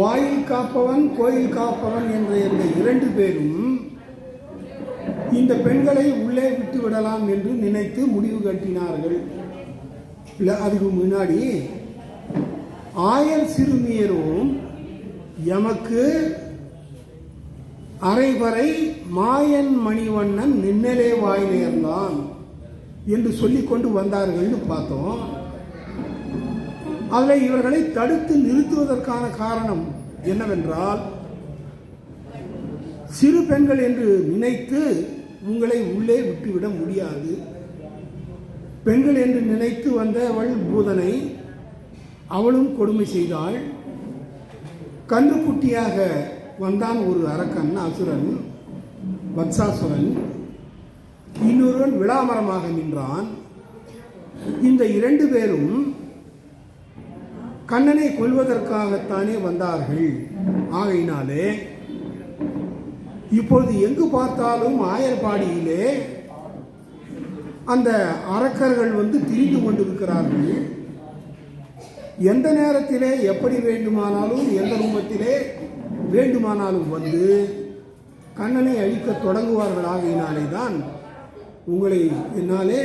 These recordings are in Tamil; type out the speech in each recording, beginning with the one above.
வாயில் காப்பவன் கோயில் காப்பவன் என்ற இந்த இரண்டு பேரும் இந்த பெண்களை உள்ளே விட்டு விடலாம் என்று நினைத்து முடிவு கட்டினார்கள். அதுக்கு முன்னாடி ஆயர் சிறுமியரும் எமக்கு அரைவரை மாயன் மணிவண்ணன் நின்னலே வாய் நேர்ந்தான் என்று சொல்லிக் கொண்டு வந்தார்கள் பார்த்தோம். அதில் இவர்களை தடுத்து நிறுத்துவதற்கான காரணம் என்னவென்றால், சிறு பெண்கள் என்று நினைத்து உங்களை உள்ளே விட்டுவிட முடியாது. பெண்கள் என்று நினைத்து வந்தவள் பூதனை, அவளும் கொடுமை செய்தாள். கன்றுக்குட்டியாக வந்தான் ஒரு அரக்கன், அசுரன் வத்சாசுரன். இன்னொருவன் விளாமரமாக நின்றான். இந்த இரண்டு பேரும் கண்ணனை கொல்வதற்காகத்தானே வந்தார்கள். ஆகையினாலே இப்பொழுது எங்கு பார்த்தாலும் ஆயர்பாடியிலே அந்த அரக்கர்கள் திரிந்து கொண்டிருக்கிறார்கள். எந்த நேரத்திலே எப்படி வேண்டுமானாலும் எந்த ரூபத்திலே வேண்டுமானாலும் வந்து கண்ணனை அழிக்க தொடங்குவார்கள். ஆகையினாலே தான் உங்களை என்னாலே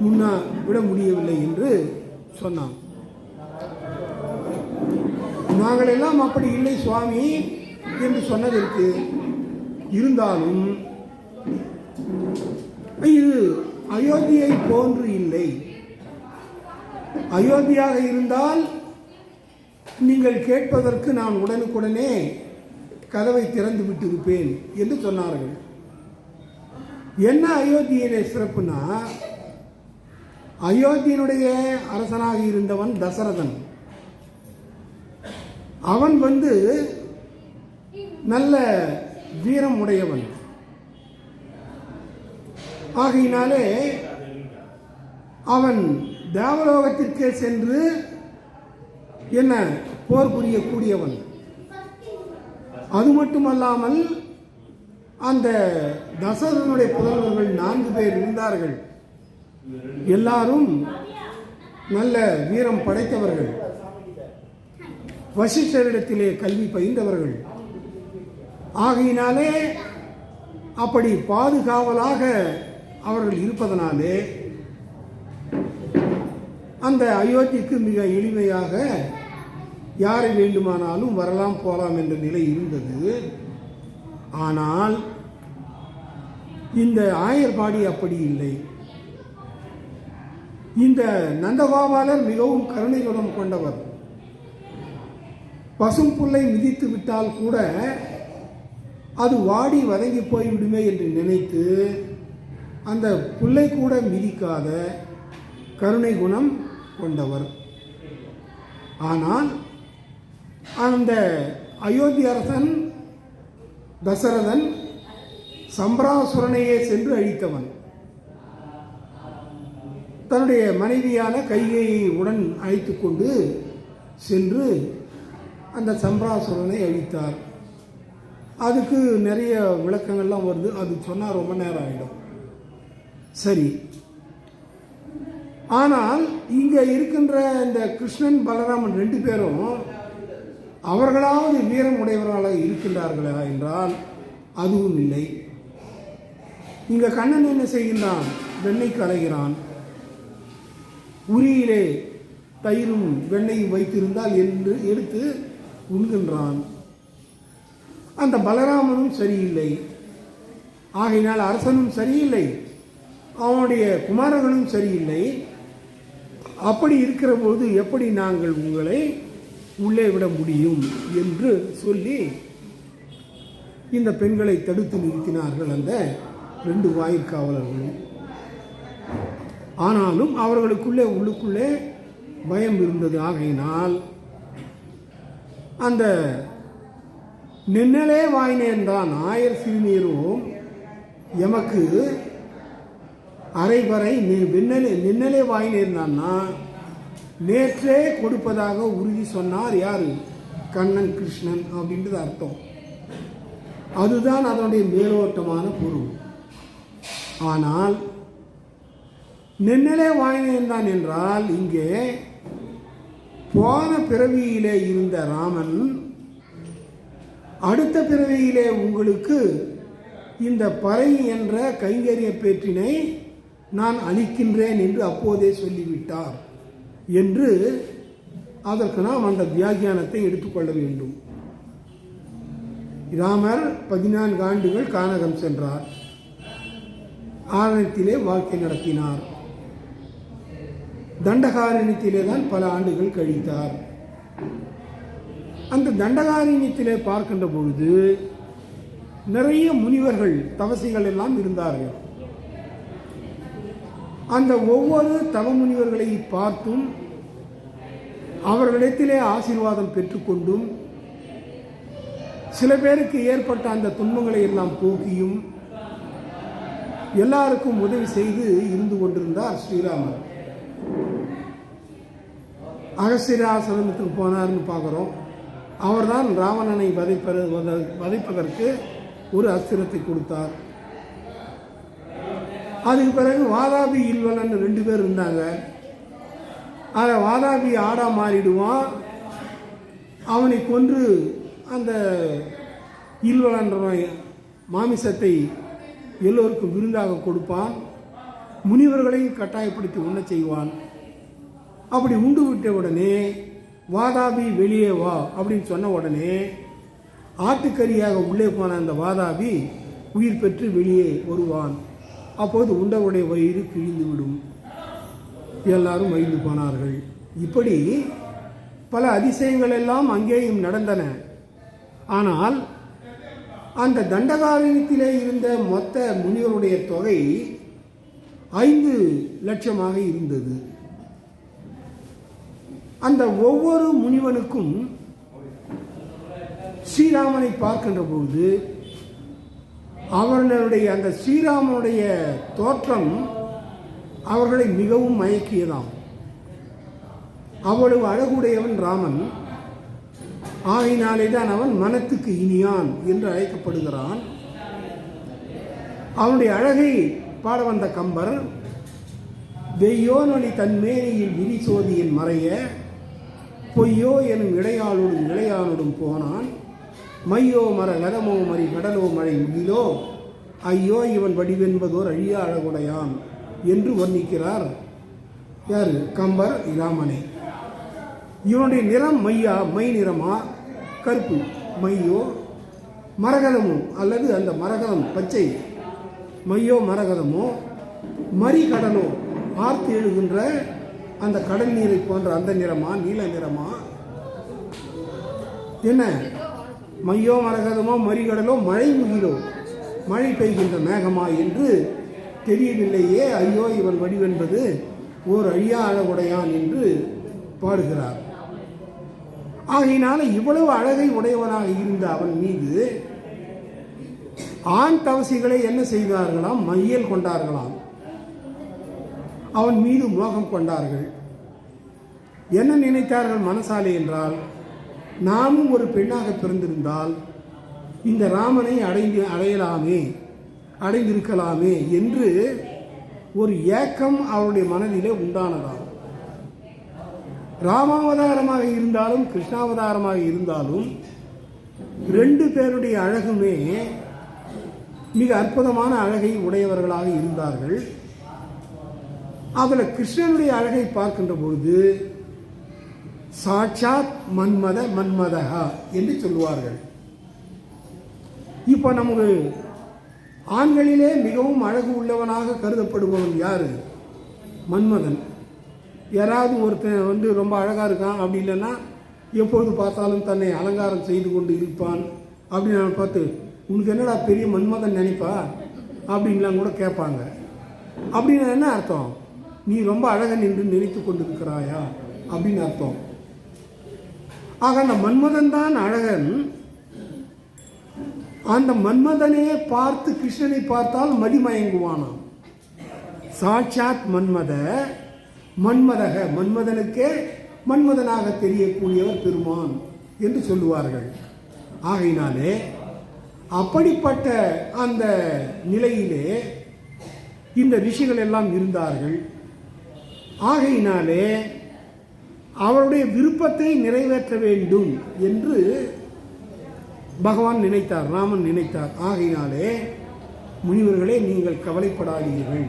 முன்னா விட முடியவில்லை என்று சொன்னான். நாங்கள் எல்லாம் அப்படி இல்லை சுவாமி என்று சொன்னதற்கு இருந்தாலும் இது அயோத்தியை போன்று இல்லை. அயோத்தியாக இருந்தால் நீங்கள் கேட்பதற்கு நான் உடனுக்குடனே கதவை திறந்து விட்டிருப்பேன் என்று சொன்னார்கள். என்ன அயோத்தியிலே சிறப்புனா, அயோத்தியினுடைய அரசனாக இருந்தவன் தசரதன். அவன் நல்ல வீரம் உடையவன். ஆகையினாலே அவன் தேவலோகத்திற்கே சென்று என்ன போர் புரியக்கூடியவன். அது மட்டுமல்லாமல் அந்த தசரதனுடைய புதல்வர்கள் 4 பேர் இருந்தார்கள். எல்லாரும் நல்ல வீரம் படைத்தவர்கள், வசிஷ்டரிடத்திலே கல்வி பயின்றவர்கள். ஆகையினாலே அப்படி பாதுகாவலாக அவர்கள் இருப்பதனாலே அந்த அயோத்திக்கு மிக எளிமையாக யாரை வேண்டுமானாலும் வரலாம் போகலாம் என்ற நிலை இருந்தது. ஆனால் இந்த ஆயர்பாடி அப்படி இல்லை. இந்த நந்தகோபாலர் மிகவும் கருணை குணம் கொண்டவர். பசும் புல்லை மிதித்து விட்டால் கூட அது வாடி வதங்கி போய்விடுமே என்று நினைத்து அந்த புல்லை கூட மிதிக்காத கருணை குணம் கொண்டவர். ஆனால் அந்த அயோத்தி அரசன் தசரதன் சம்பிராசுரனையே சென்று அழித்தவன். தன்னுடைய மனைவியான கைகேயை உடன் அழைத்து கொண்டு சென்று அந்த சம்பிராசுரனை அழித்தார். அதுக்கு நிறைய விளக்கங்கள்லாம் வருது. அது சொன்னால் ரொம்ப நேரம் ஆகிடும். சரி, ஆனால் இங்கே இருக்கின்ற இந்த கிருஷ்ணன் பலராமன் 2 பேரும் அவர்களாவது வீரம் உடையவர்களாக இருக்கின்றார்களா என்றால் அதுவும் இல்லை. இங்கே கண்ணன் என்ன செய்கின்றான்? வெண்ணெய்க்கு அலைகிறான். உரியிலே தயிரும் வெண்ணையும் வைத்திருந்தால் என்று எடுத்து உண்கின்றான். அந்த பலராமனும் சரியில்லை. ஆகையினால் அரசனும் சரியில்லை, அவனுடைய குமாரர்களும் சரியில்லை. அப்படி இருக்கிற போது எப்படி நாங்கள் உங்களை உள்ளே விட முடியும் என்று சொல்லி இந்த பெண்களை தடுத்து நிறுத்தினார்கள் அந்த 2 வாயிற்காவலர்களும். ஆனாலும் அவர்களுக்குள்ளே உள்ளுக்குள்ளே பயம் இருந்தது. ஆகையினால் அந்த நின்னலே வாய் நேர்ந்தான் ஆயர் சிறுநீரும் எமக்கு அரைவரை நின்னலே வாய் நேர்ந்தான்னா நேற்றே கொடுப்பதாக உறுதி சொன்னார். யாரு? கண்ணன் கிருஷ்ணன் அப்படின்றது அர்த்தம். அதுதான் அதனுடைய மேலோட்டமான பொருள். ஆனால் நின்னலே வாய் நேர்ந்தான் என்றால் இங்கே போன பிறவியிலே இருந்த ராமன் அடுத்த பிறவியிலே உங்களுக்கு இந்த பறை என்ற கைங்கரிய பேற்றினை நான் அளிக்கின்றேன் என்று அப்போதே சொல்லிவிட்டார் என்று அதற்கு நாம் அந்த வியாக்கியானத்தை எடுத்துக்கொள்ள வேண்டும். ராமர் 14 ஆண்டுகள் கானகம் சென்றார். ஆரணத்திலே வாழ்க்கை நடத்தினார். தண்டகாரண்யத்திலே தான் பல ஆண்டுகள் கழித்தார். அந்த தண்டகாரண்யத்திலே பார்க்கின்ற பொழுது நிறைய முனிவர்கள் தவசிகள் எல்லாம் இருந்தார்கள். அந்த ஒவ்வொரு தவ முனிவர்களை பார்த்தும் அவர்களிடத்திலே ஆசீர்வாதம் பெற்றுக்கொண்டும் சில பேருக்கு ஏற்பட்ட அந்த துன்பங்களை எல்லாம் போக்கியும் எல்லாருக்கும் உதவி செய்து இருந்து கொண்டிருந்தார் ஸ்ரீராமர். அகஸ்தியராசிரமத்துக்கு போனார்னு பார்க்குறோம். அவர்தான் ராவணனை வதைப்பதற்கு ஒரு அஸ்திரத்தை கொடுத்தார். அதுக்கு பிறகு வாதாபி இல்வலன் 2 பேர் இருந்தாங்க. அதை வாதாபி ஆடா மாறிடுவான். அவனை கொன்று அந்த இல்வலன் மாமிசத்தை எல்லோருக்கும் விருந்தாக கொடுப்பான். முனிவர்களையும் கட்டாயப்படுத்தி உண்ண செய்வான். அப்படி உண்டு விட்ட உடனே வாதாபி வெளியே வா அப்படின்னு சொன்ன உடனே ஆட்டுக்கறியாக உள்ளே போன அந்த வாதாபி உயிர் பெற்று வெளியே வருவான். அப்போது உண்டவுடைய வயிறு கிழிந்து விடும். எல்லாரும் மகிழ்ந்து போனார்கள். இப்படி பல அதிசயங்கள் எல்லாம் அங்கேயும் நடந்தன. ஆனால் அந்த தண்டகாரண்யத்திலே இருந்த மொத்த முனிவருடைய தொகை 5 லட்சமாக இருந்தது. அந்த ஒவ்வொரு முனிவனுக்கும் ஸ்ரீராமனை பார்க்கின்ற பொழுது அவர்களுடைய அந்த ஸ்ரீராமனுடைய தோற்றம் அவர்களை மிகவும் மயக்கியதாம். அவ்வளவு அழகுடையவன் ராமன். ஆகினாலே தான் அவன் மனத்துக்கு இனியான் என்று அழைக்கப்படுகிறான். அவனுடைய அழகை பாட வந்த கம்பர், வெய்யோனொலி தன்மேனியில் விரிசோதியின் மறைய பொய்யோ எனும் இடையாளோடும் இளையானோடும் போனான். மையோ மர லதமோ மறி கடலோ மழை முகிலோ ஐயோ இவன் வடிவென்பதோர் அழியா அழகுடையான் என்று வர்ணிக்கிறார் யார்? கம்பர் ராமனை. இவனுடைய நிறம் மை நிறமா கருப்பு மையோ, மரகதமோ அல்லது அந்த மரகதம் பச்சை மையோ மரகதமோ, மறிகடலோ ஆர்த்து எழுகின்ற அந்த கடல் நீரை போன்ற அந்த நிறமா நீல நிறமா, என்ன மையோ மரகதமோ மறிகடலோ மழை முகிலோ மழை பெய்கின்ற மேகமா என்று தெரியவில்லையே. ஐயோ இவன் வடிவென்பது ஓர் அழியா அழகுடையான் என்று பாடுகிறார். ஆகையினால இவ்வளவு அழகை உடையவனாக இருந்த அவன் மீது ஆண் தவசிகளை என்ன செய்தார்களாம்? மையல் கொண்டார்களாம். அவன் மீது மோகம் கொண்டார்கள். என்ன நினைத்தார்கள் மனசாலே என்றால், நாமும் ஒரு பெண்ணாக பிறந்திருந்தால் இந்த ராமனை அடைந்திருக்கலாமே என்று ஒரு ஏக்கம் அவருடைய மனதிலே உண்டானதாம். ராமாவதாரமாக இருந்தாலும் கிருஷ்ணாவதாரமாக இருந்தாலும் 2 பேருடைய அழகுமே மிக அற்புதமான அழகை உடையவர்களாக இருந்தார்கள். அதில் கிருஷ்ணனுடைய அழகை பார்க்கின்ற பொழுது சாட்சாத் மன்மதகா என்று சொல்லுவார்கள். இப்போ நமக்கு ஆண்களிலே மிகவும் அழகு உள்ளவனாக கருதப்படுபவன் யாரு? மன்மதன். யாராவது ஒருத்தன் ரொம்ப அழகாக இருக்கான் அப்படி இல்லைன்னா எப்பொழுது பார்த்தாலும் தன்னை அலங்காரம் செய்து கொண்டு இருப்பான் அப்படின்னு நான் பார்த்து, உனக்கு என்னடா பெரிய மன்மதன் நினைப்பா அப்படின்லாம் கூட கேட்பாங்க. அப்படின்னு என்ன அர்த்தம்? நீ ரொம்ப அழகன் என்று நினைத்து கொண்டு இருக்கிறாயா அப்படின்னு அர்த்தம். ஆக அந்த மன்மதன் தான் அழகன். அந்த மன்மதனே பார்த்து கிருஷ்ணனை பார்த்தால் மதிமயங்குவானாம். சாட்சாத் மன்மதக மன்மதனுக்கே மன்மதனாக தெரியக்கூடியவர் பெருமான் என்று சொல்லுவார்கள். ஆகையினாலே அப்படிப்பட்ட அந்த நிலையிலே இந்த ரிஷிகள் எல்லாம் இருந்தார்கள். ஆகையினாலே அவருடைய விருப்பத்தை நிறைவேற்ற வேண்டும் என்று பகவான் நினைத்தார், ராமன் நினைத்தார். ஆகையினாலே முனிவர்களே, நீங்கள் கவலைப்படாதீர்கள்.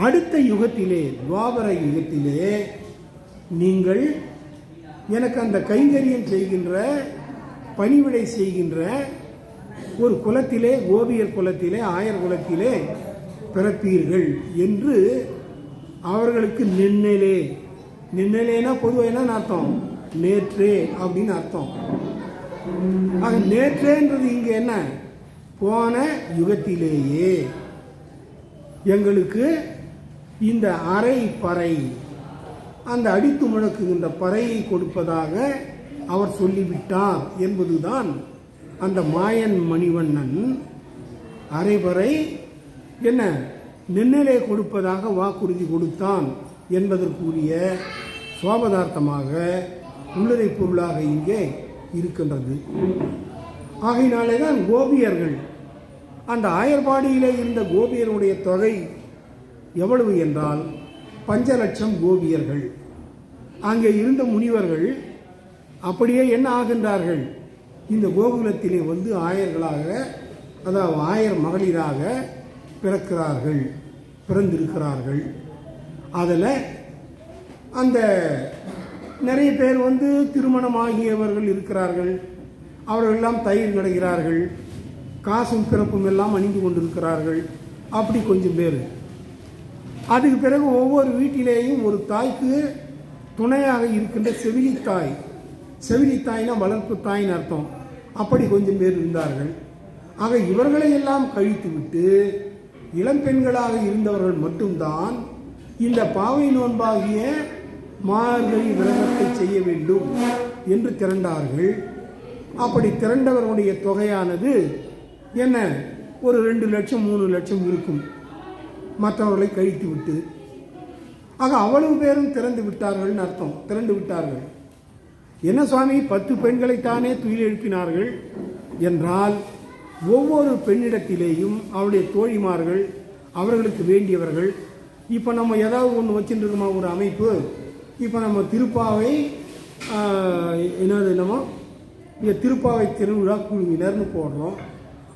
அடுத்த யுகத்திலே, துவாபர யுகத்திலே, நீங்கள் எனக்கு அந்த கைங்கரியம் செய்கின்ற, பணிவிடை செய்கின்ற ஒரு குலத்திலே, கோபியர் குலத்திலே, ஆயர் குலத்திலே பிறப்பீர்கள் என்று அவர்களுக்கு நின்னலே. நின்னலேனா பொதுவாக என்ன அர்த்தம்? நேற்றே அப்படின்னு அர்த்தம். ஆக நேற்றேன்றது இங்கே என்ன? போன யுகத்திலேயே எங்களுக்கு இந்த அரை பறை, அந்த அடித்து முழக்குகின்ற பறையை கொடுப்பதாக அவர் சொல்லிவிட்டார் என்பதுதான் அந்த மாயன் மணிவண்ணன் அரைபறை என்ன நின்னலே கொடுப்பதாக வாக்குறுதி கொடுத்தான் என்பதற்குரிய சுவாபதார்த்தமாக உள்ளதை பொருளாக இங்கே இருக்கின்றது. ஆகையினாலே தான் கோபியர்கள், அந்த ஆயர்பாடியிலே இருந்த கோபியருடைய தொகை எவ்வளவு என்றால் 5,00,000 கோபியர்கள். அங்கே இருந்த முனிவர்கள் அப்படியே என்ன ஆகின்றார்கள்? இந்த கோகுலத்திலே வந்து ஆயர்களாக, அதாவது ஆயர் மகளிராக பிறக்கிறார்கள், பிறந்திருக்கிறார்கள். அதில் அந்த நிறைய பேர் வந்து திருமணமாகியவர்கள் இருக்கிறார்கள். அவர்களெல்லாம் தயிர் கிடைக்கிறார்கள், காசும் பிறப்பும் எல்லாம் அணிந்து கொண்டிருக்கிறார்கள். அப்படி கொஞ்சம் பேர். அதுக்கு பிறகு ஒவ்வொரு வீட்டிலேயும் ஒரு தாய்க்கு துணையாக இருக்கின்ற செவிலித்தாய், செவிலித்தாய்னா வளர்ப்பு தாயின்னு அர்த்தம். அப்படி கொஞ்சம் பேர் இருந்தார்கள். ஆக இவர்களை எல்லாம் கழித்து விட்டு இளம்பெண்களாக இருந்தவர்கள் மட்டும்தான் இந்த பாவை நோன்பாகிய மார்கழி விரதத்தை செய்ய வேண்டும் என்று திரண்டார்கள். அப்படி திரண்டவர்களுடைய தொகையானது என்ன, ஒரு 2 லட்சம் 3 லட்சம் இருக்கும், மற்றவர்களை கழித்து விட்டு. ஆக அவ்வளவு பேரும் திறந்து விட்டார்கள்னு அர்த்தம், திரண்டு விட்டார்கள். என்ன சுவாமி, 10 பெண்களைத்தானே துயில் எழுப்பினார்கள் என்றால், ஒவ்வொரு பெண்ணிடத்திலேயும் அவருடைய தோழிமார்கள், அவர்களுக்கு வேண்டியவர்கள். இப்போ நம்ம ஏதாவது ஒன்று வச்சுருக்கோமா, ஒரு அமைப்பு. இப்போ நம்ம திருப்பாவை என்னது, நம்ம இங்கே திருப்பாவை திருவிழா குழுவினர்னு போடுறோம்.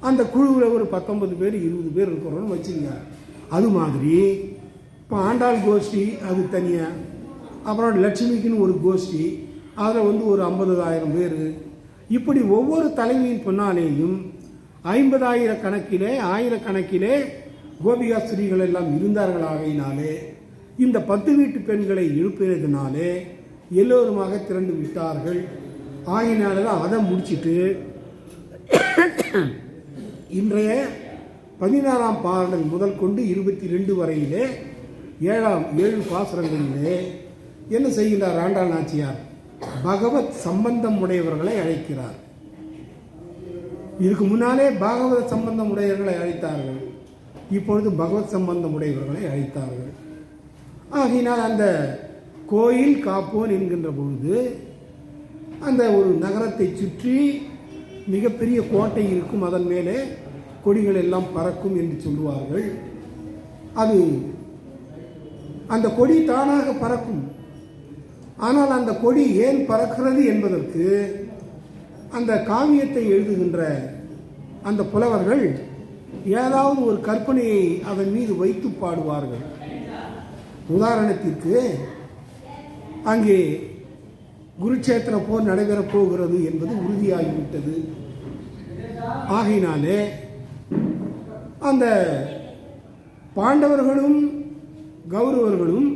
அந்த குழுவில் ஒரு 19 பேர் 20 பேர் இருக்கிறோன்னு வச்சுங்க. அது மாதிரி இப்போ ஆண்டாள் கோஷ்டி அது தனியாக, அப்புறம் லட்சுமிக்குன்னு ஒரு கோஷ்டி, அதில் வந்து ஒரு 50,000 பேர். இப்படி ஒவ்வொரு தலைவியின் பின்னாலேயும் 50,000 கணக்கிலே, 1000 கணக்கிலே கோபிகா ஸ்திரீகள் எல்லாம் இருந்தார்கள். ஆகையினாலே இந்த 10 வீட்டு பெண்களை எழுப்பியதினாலே எல்லோருமாக திரண்டு விட்டார்கள். ஆகையினால தான் அதை முடிச்சுட்டு இன்றைய 16ஆம் பாடல் முதல் கொண்டு 22 வரையிலே 7 பாசுரங்களிலே என்ன செய்கின்றார் ஆண்டாள் நாச்சியார்? பகவத் சம்பந்தம் உடையவர்களை அழைக்கிறார். இதுக்கு முன்னாலே பாகவத சம்பந்தம் உடையவர்களை அழைத்தார்கள், இப்பொழுது பகவத் சம்பந்தம் உடையவர்களை அழைத்தார்கள். ஆகையினால் அந்த கோயில் காப்போன் என்கின்ற பொழுது அந்த ஒரு நகரத்தை சுற்றி மிகப்பெரிய கோட்டை இருக்கும், அதன் மேலே கொடிகள் எல்லாம் பறக்கும் என்று சொல்லுவார்கள். அது அந்த கொடி தானாக பறக்கும். ஆனால் அந்த கொடி ஏன் பறக்கிறது என்பதற்கு அந்த காவியத்தை எழுதுகின்ற அந்த புலவர்கள் ஏதாவது ஒரு கற்பனையை அதன் மீது வைத்து பாடுவார்கள். உதாரணத்திற்கு, அங்கே குருட்சேத்திர போர் நடைபெறப் போகிறது என்பது உறுதியாகிவிட்டது. ஆகையினாலே அந்த பாண்டவர்களும் கௌரவர்களும்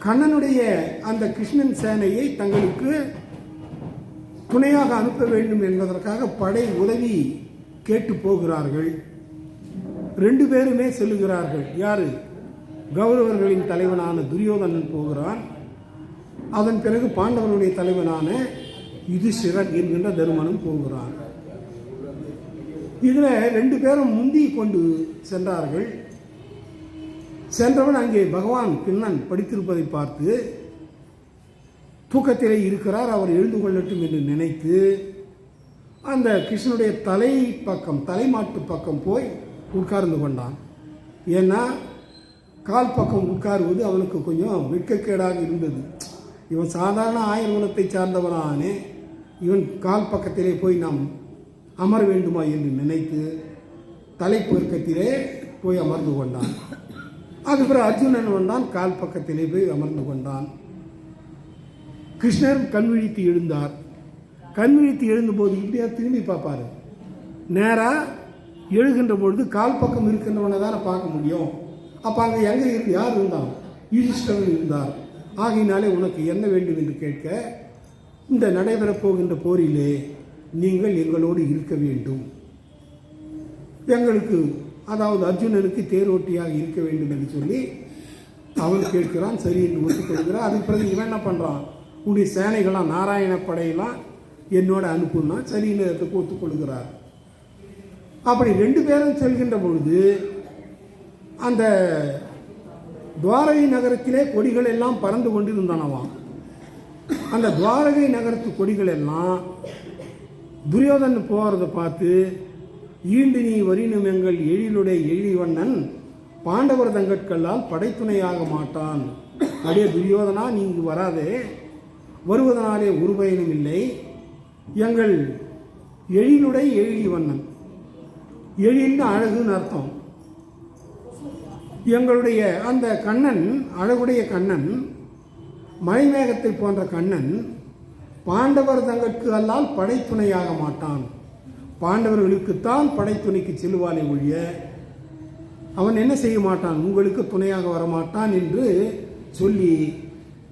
கண்ணனுடைய அந்த கிருஷ்ணன் சேனையை தங்களுக்கு துணையாக அனுப்ப வேண்டும் என்பதற்காக படை உதவி கேட்டு போகிறார்கள். 2 பேருமே செல்லுகிறார்கள். யாரு? கௌரவர்களின் தலைவனான துரியோதனன் போகிறான். அதன் பிறகு பாண்டவனுடைய தலைவனான யுதிஷ்டிரன் என்கின்ற தருமனும் போகிறான். இதில் 2 பேரும் முந்தி கொண்டு சென்றார்கள். சென்றவன் அங்கே பகவான் கிருஷ்ணன் படித்திருப்பதை பார்த்து தூக்கத்திலே இருக்கிறார், அவர் எழுந்து கொள்ளட்டும் என்று நினைத்து அந்த கிருஷ்ணனுடைய தலைமாட்டு பக்கம் போய் உட்கார்ந்து கொண்டான். ஏன்னா கால் பக்கம் உட்காருவது அவனுக்கு கொஞ்சம் வெட்கக்கேடாக இருந்தது. இவன் சாதாரண ஆயர் குலத்தை சார்ந்தவனானே, இவன் கால் பக்கத்திலே போய் நாம் அமர வேண்டுமா என்று நினைத்து தலைப்பெருக்கத்திலே போய் அமர்ந்து கொண்டான். அதுக்கப்புறம் அர்ஜுனன் வந்தான், கால் பக்கத்திலே போய் அமர்ந்து கொண்டான். கிருஷ்ணர் கண்விழித்து எழுந்தார். கண்விழித்து எழுந்தபோது இப்படியா திரும்பி பார்ப்பாரு. நேராக எழுகின்ற பொழுது கால் பக்கம் இருக்கின்றவனை தானே பார்க்க முடியும். அப்போ அங்கே எங்கே யார் இருந்தான்? யுதிஷ்டரன் இருந்தார். ஆகையினாலே உனக்கு என்ன வேண்டும் என்று கேட்க, இந்த நடைபெறப் போகின்ற போரிலே நீங்கள் எங்களோடு இருக்க வேண்டும், எங்களுக்கு அதாவது அர்ஜுனனுக்கு தேரோட்டியாக இருக்க வேண்டும் என்று சொல்லி அவன் கேட்கிறான். சரி என்று ஒத்துக்கொள்கிறான். அதுக்கு பிறகு இவன் என்ன பண்ணுறான், உன்னுடைய சேனைகளாம் நாராயண படையெல்லாம் என்னோட அனுப்புனா சரின்னு ஒத்துக்கொள்கிறார். அப்படி 2 பேரும் செல்கின்ற பொழுது அந்த துவாரகை நகரத்திலே கொடிகள் எல்லாம் பறந்து கொண்டிருந்தனவாம். அந்த துவாரகை நகரத்து கொடிகள் எல்லாம் துரியோதன் போகிறத பார்த்து, ஈண்டு நீ வரினும் எங்கள் எழிலுடைய எழிவண்ணன் பாண்டவர் தங்கட்களால் படைத்துணையாக மாட்டான். அடே துரியோதனா, நீ இங்கு வராதே, வருவதனாலே ஒரு பயனும் இல்லை. எங்கள் எழிலுடைய எழிவண்ணன், எழில்னு அழகுன்னு அர்த்தம். எங்களுடைய அந்த கண்ணன், அழகுடைய கண்ணன், மலைமேகத்தை போன்ற கண்ணன் பாண்டவர் தங்கட்கு அல்லால் படைத்துணையாக மாட்டான். பாண்டவர்களுக்குத்தான் படைத்துணைக்கு செல்வானே ஒழிய அவன் என்ன செய்ய மாட்டான், உங்களுக்கு துணையாக வரமாட்டான் என்று சொல்லி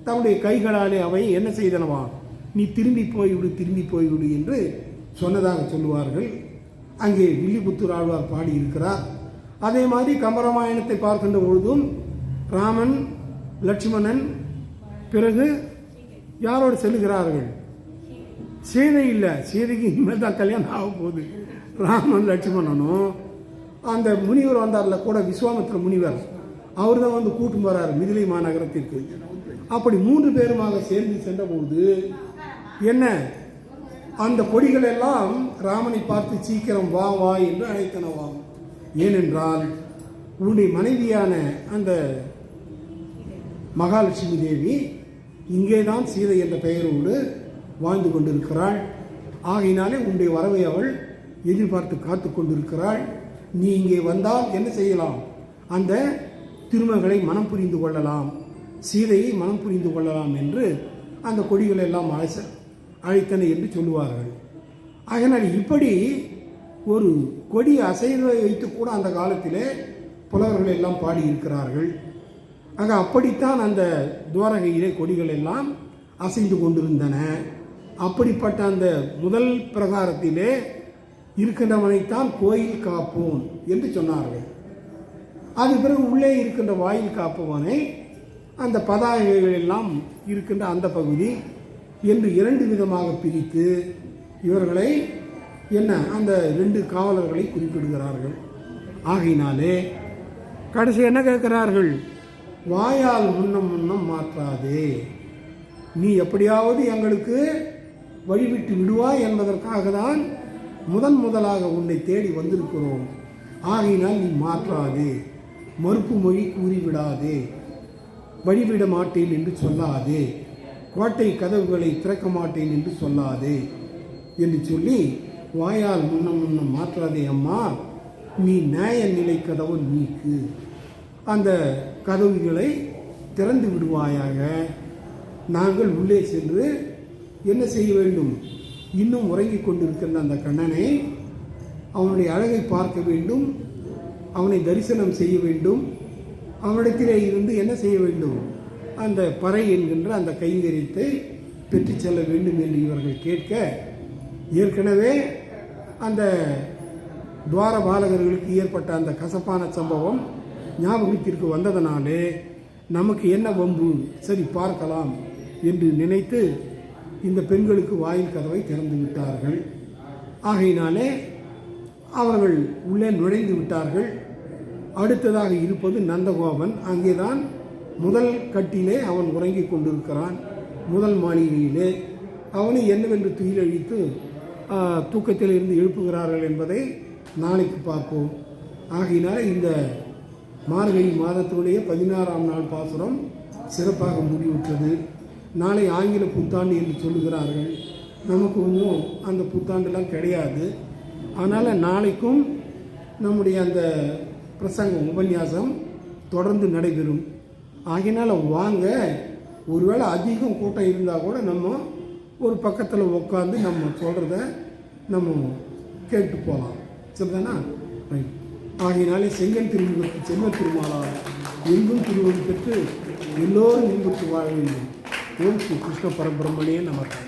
தன்னுடைய கைகளாலே அவை என்ன செய்தனவா, நீ திரும்பி போய்விடு, திரும்பி போய்விடு என்று சொன்னதாக சொல்லுவார்கள். அங்கே வில்லிபுத்தூர் ஆழ்வார் பாடியிருக்கிறார். அதே மாதிரி கம்பராமாயணத்தை பார்க்கின்ற பொழுதும் ராமன், லட்சுமணன் பிறகு யாரோடு செல்லுகிறார்கள்? சீதை இல்லை, சீதைக்கு இனிமேல் தான் கல்யாணம் ஆக போகுது. ராமன் லட்சுமணனும் அந்த முனிவர் வந்தார்ல கூட, விஸ்வாமித்திர முனிவர், அவர் தான் வந்து கூட்டும் வர்றார் மிதிலை மாநகரத்திற்கு. அப்படி 3 பேருமாக சேர்ந்து சென்றபோது என்ன, அந்த கொடிகள் எல்லாம் ராமனை பார்த்து சீக்கிரம் வா வா என்று அழைத்தனவாம். ஏனென்றால் உன்னுடைய மனைவியான அந்த மகாலட்சுமி தேவி இங்கேதான் சீதை என்ற பெயரோடு வாழ்ந்து கொண்டிருக்கிறாள். ஆகையினாலே உன்னுடைய வரவை அவள் எதிர்பார்த்து காத்து கொண்டிருக்கிறாள். நீ இங்கே வந்தால் என்ன செய்யலாம், அந்த திருமகளை மனம் புரிந்து கொள்ளலாம், சீதையை மனம் புரிந்து கொள்ளலாம் என்று அந்த கொடிகள் எல்லாம் அழைத்தன என்று சொல்லுவார்கள். ஆகையினால் இப்படி ஒரு கொடி அசைவை வைத்து கூட அந்த காலத்திலே புலவர்கள் எல்லாம் பாடியிருக்கிறார்கள். ஆக அப்படித்தான் அந்த துவாரகையிலே கொடிகள் எல்லாம் அசைந்து கொண்டிருந்தன. அப்படிப்பட்ட அந்த முதல் பிரகாரத்திலே இருக்கின்றவனைத்தான் கோயில் காப்போன் என்று சொன்னார்கள். அது பிறகு உள்ளே இருக்கின்ற வாயில் காப்பவனை அந்த பதாகைகள் எல்லாம் இருக்கின்ற அந்த பகுதி என்று 2 விதமாக பிரித்து இவர்களை என்ன அந்த 2 காவலர்களை குறிப்பிடுகிறார்கள். ஆகையினாலே கடைசி என்ன கேட்கிறார்கள், வாயால் முன்னம் முன்னம் மாற்றாதே, நீ எப்படியாவது எங்களுக்கு வழிவிட்டு விடுவாய் என்பதற்காக தான் முதலாக உன்னை தேடி வந்திருக்கிறோம். ஆகையினால் நீ மாற்றாதே, மறுப்பு மொழி கூறிவிடாதே, வழிவிட மாட்டேன் என்று சொல்லாதே, கோட்டை கதவுகளை திறக்க மாட்டேன் என்று சொல்லாதே என்று சொல்லி, வாயால் முன்னம் முன்னம் மாற்றாதே அம்மா, நீ நியாய நிலை கதவு நீக்கு, அந்த கதவுகளை திறந்து விடுவாயாக. நாங்கள் உள்ளே சென்று என்ன செய்ய வேண்டும், இன்னும் உறங்கிக் கொண்டிருக்கின்ற அந்த கண்ணனை, அவனுடைய அழகை பார்க்க வேண்டும், அவனை தரிசனம் செய்ய வேண்டும், அவனிடத்திலே இருந்து என்ன செய்ய வேண்டும், அந்த பறை என்கின்ற அந்த கைங்கரியத்தை பெற்று செல்ல வேண்டும் என்று இவர்கள் கேட்க, ஏற்கனவே அந்த துவார பாலகர்களுக்கு ஏற்பட்ட அந்த கசப்பான சம்பவம் ஞாபகத்திற்கு வந்ததனாலே நமக்கு என்ன வம்பு, சரி பார்க்கலாம் என்று நினைத்து இந்த பெண்களுக்கு வாயில் கதவை திறந்து விட்டார்கள். ஆகையினாலே அவர்கள் உள்ளே நுழைந்து விட்டார்கள். அடுத்ததாக இருப்பது நந்தகோபன். அங்கேதான் முதல் கட்டிலே அவன் உறங்கிக் கொண்டிருக்கிறான், முதல் மாளிகையிலே. அவனை என்னவென்று துயிலழித்து தூக்கத்தில் இருந்து எழுப்புகிறார்கள் என்பதை நாளைக்கு பார்ப்போம். ஆகையினால இந்த மார்கழி மாதத்தினுடைய 16ஆம் நாள் பாசுரம் சிறப்பாக முடிவுற்றது. நாளை ஆங்கில புத்தாண்டு என்று சொல்லுகிறார்கள். நமக்கு ஒன்றும் அந்த புத்தாண்டுலாம் கிடையாது. அதனால் நாளைக்கும் நம்முடைய அந்த பிரசங்கம் உபன்யாசம் தொடர்ந்து நடைபெறும். ஆகையினால் வாங்க, ஒருவேளை அதிகம் கூட்டம் இருந்தால் கூட நம்ம ஒரு பக்கத்தில் உட்காந்து நம்ம சொல்கிறத நம்ம கேட்டு போகலாம். சரிதானா? ரைட். ஆகையினாலே செங்கல் திருமுகத்து செல்வ திருமாலால் எங்கும் திருவள்ளு பெற்று எல்லோரும் இன்புற்று வாழ வேண்டும். ஓம் ஸ்ரீ கிருஷ்ண பரபிரம்மனே நமக்கு.